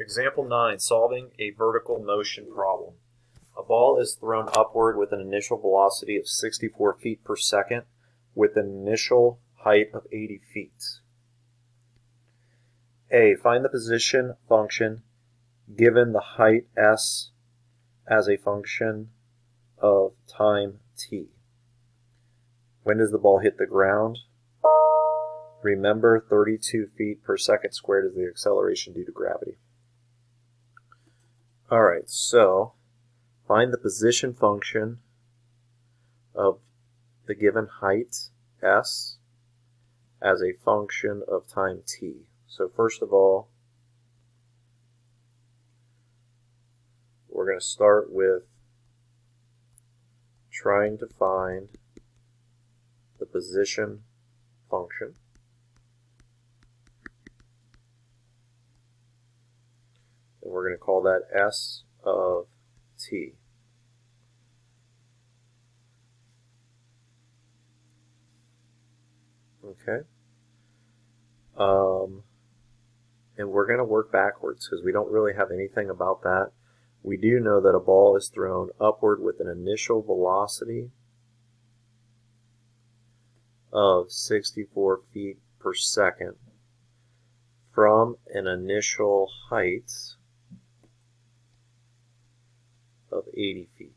Example 9, solving a vertical motion problem. A ball is thrown upward with an initial velocity of 64 feet per second with an initial height of 80 feet. A. Find the position function given the height s as a function of time t. When does the ball hit the ground? Remember, 32 feet per second squared is the acceleration due to gravity. Alright, so find the position function of the given height, s, as a function of time t. So first of all, we're going to start with trying to find the position function. And we're going to call that s of t. Okay. And we're going to work backwards because we don't really have anything about that. We do know that a ball is thrown upward with an initial velocity of 64 feet per second from an initial height of 80 feet.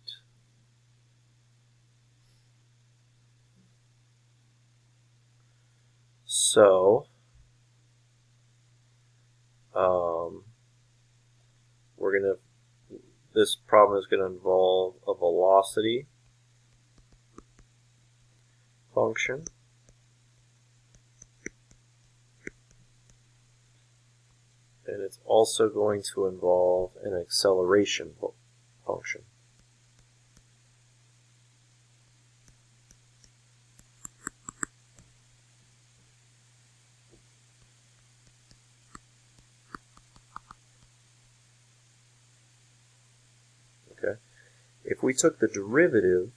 So, this problem is going to involve a velocity function and it's also going to involve an acceleration function. Okay. If we took the derivative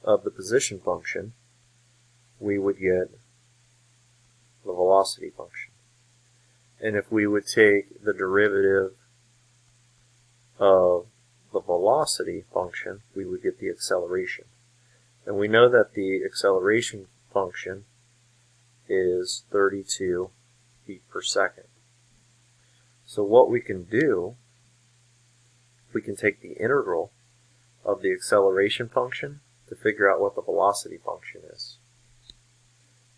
of the position function, we would get the velocity function. And if we would take the derivative of the velocity function, we would get the acceleration. And we know that the acceleration function is 32 feet per second. So what we can do, we can take the integral of the acceleration function to figure out what the velocity function is.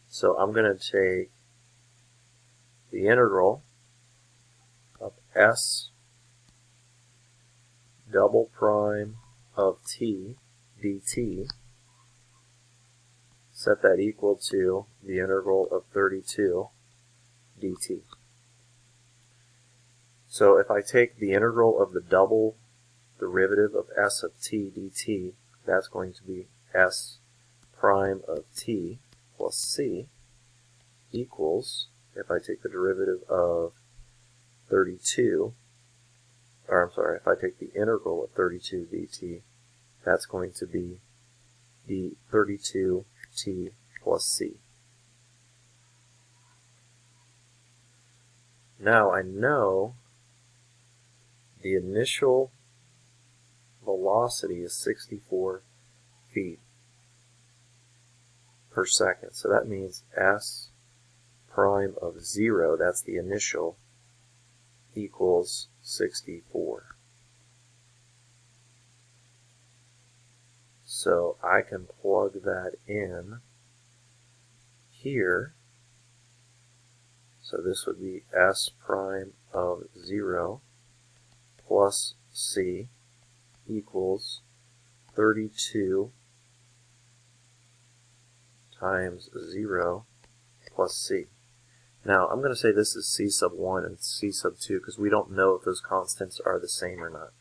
So I'm going to take the integral of s double prime of t dt, set that equal to the integral of 32 dt. So if I take the integral of the double derivative of s of t dt, that's going to be s prime of t plus c equals, if I take the derivative of 32, or I'm sorry, if I take the integral of 32 dt, that's going to be the 32t plus c. Now I know the initial velocity is 64 feet per second. So that means s prime of 0, that's the initial, equals 64. So I can plug that in here. So this would be s prime of 0 plus c equals 32 times 0 plus c. Now I'm going to say this is c sub 1 and c sub 2 because we don't know if those constants are the same or not.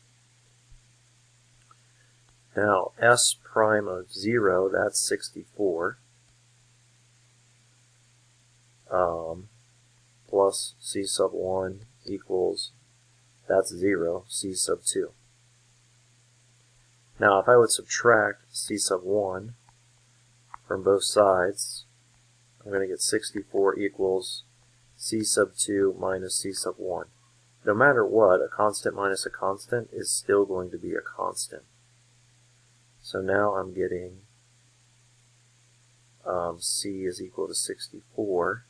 Now s prime of 0, that's 64, plus c sub 1 equals, that's 0, c sub 2. Now if I would subtract c sub 1 from both sides, I'm going to get 64 equals c sub 2 minus c sub 1. no matter what, a constant minus a constant is still going to be a constant. So now I'm getting c is equal to 64.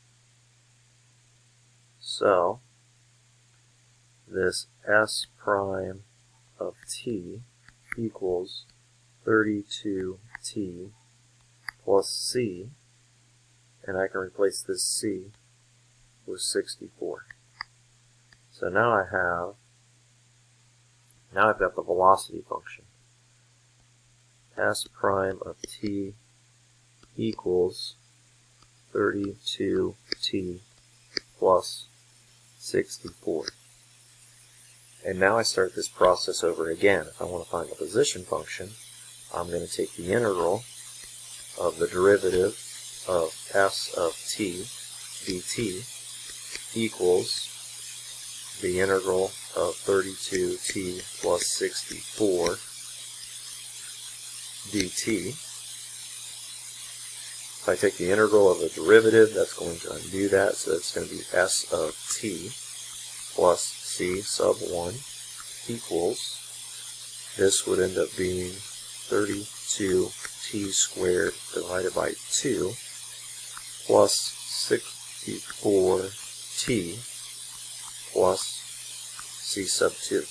So this s prime of t equals 32t plus c, and I can replace this c with 64. So now I've got the velocity function. S prime of t equals 32t plus 64. And now I start this process over again. If I want to find the position function, I'm going to take the integral of the derivative of s of t dt equals the integral of 32t plus 64 dt. If I take the integral of the derivative, that's going to undo that, so that's going to be s of t plus c sub 1 equals, this would end up being 32t squared divided by 2 plus 64t plus c sub 2.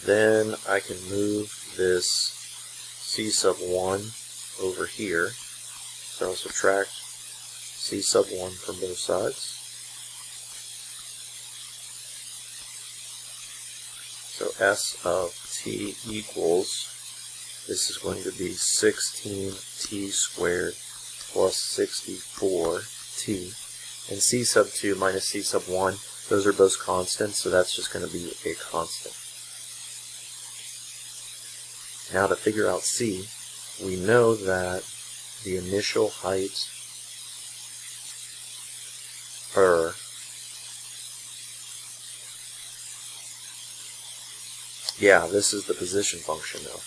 Then I can move this c sub 1 over here. So I'll subtract c sub 1 from both sides. So s of t equals, this is going to be 16t squared plus 64t. And c sub 2 minus c sub 1, those are both constants, so that's just going to be a constant. Now to figure out c, we know that the initial height, this is the position function though.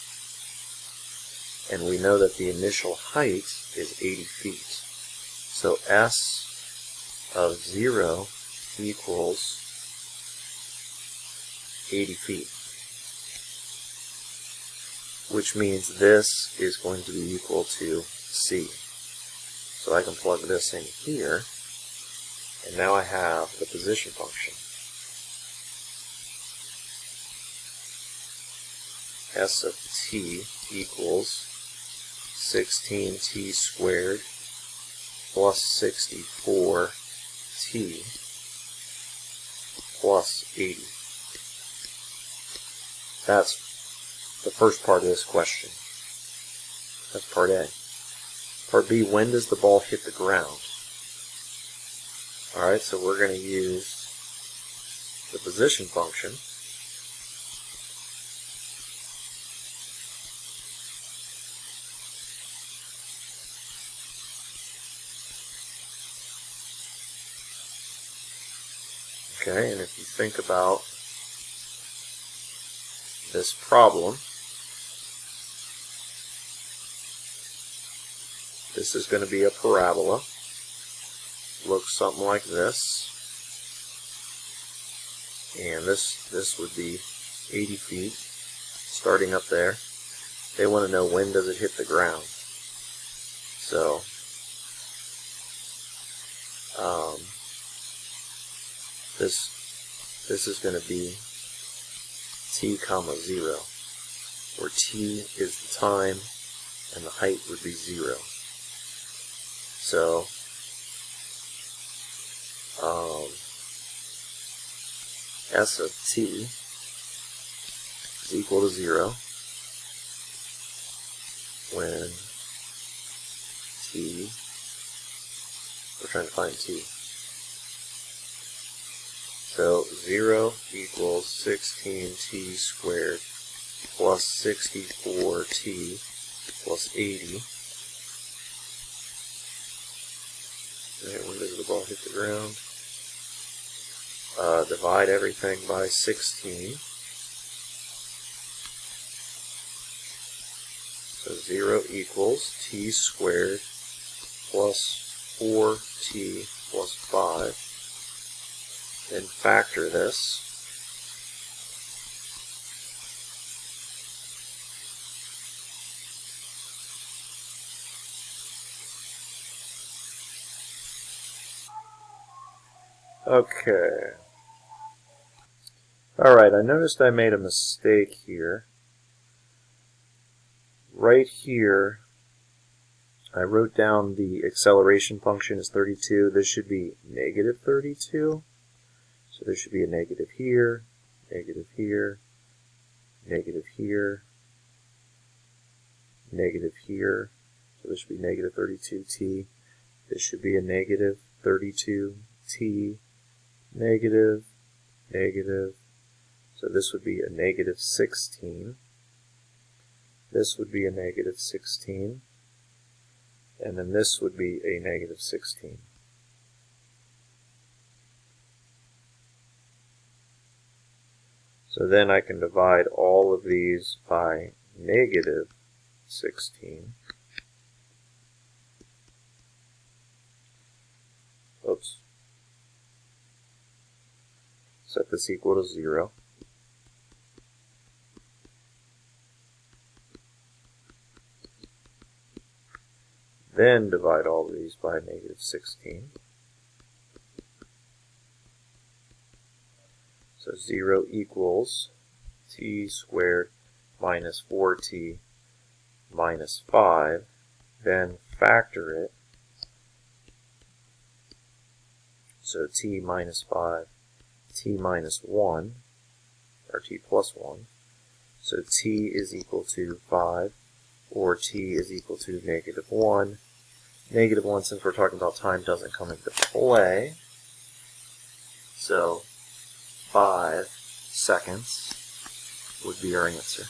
And we know that the initial height is 80 feet. So s of 0 equals 80 feet. Which means this is going to be equal to c. So I can plug this in here, and now I have the position function. S of t equals 16t squared plus 64t plus 80. That's the first part of this question. That's part A. Part B, when does the ball hit the ground? Alright, so we're going to use the position function. Okay, and if you think about this problem, this is going to be a parabola. Looks something like this. And this would be 80 feet, starting up there. They want to know when does it hit the ground. So, this is going to be t comma 0, where t is the time and the height would be 0. So, s of t is equal to 0 when t, we're trying to find t. So 0 equals 16t squared plus 64t plus 80. Okay, when does the ball hit the ground? Divide everything by 16. So 0 equals t squared plus 4t plus 5 Then factor this. Okay. Alright, I noticed I made a mistake here. Right here, I wrote down the acceleration function is 32. This should be negative 32. So there should be a negative here, negative here, negative here, negative here. So this should be negative 32t. This should be a negative 32t, negative, negative. So this would be a negative 16. This would be a negative 16. And then this would be a negative 16. So then I can divide all of these by negative 16. Oops. Set this equal to 0. Then divide all of these by negative 16. So 0 equals t squared minus 4t minus 5. Then factor it. So t minus 5, t minus 1, or t plus 1. So t is equal to 5, or t is equal to negative 1. Negative 1, since we're talking about time, doesn't come into play. So 5 seconds would be our answer.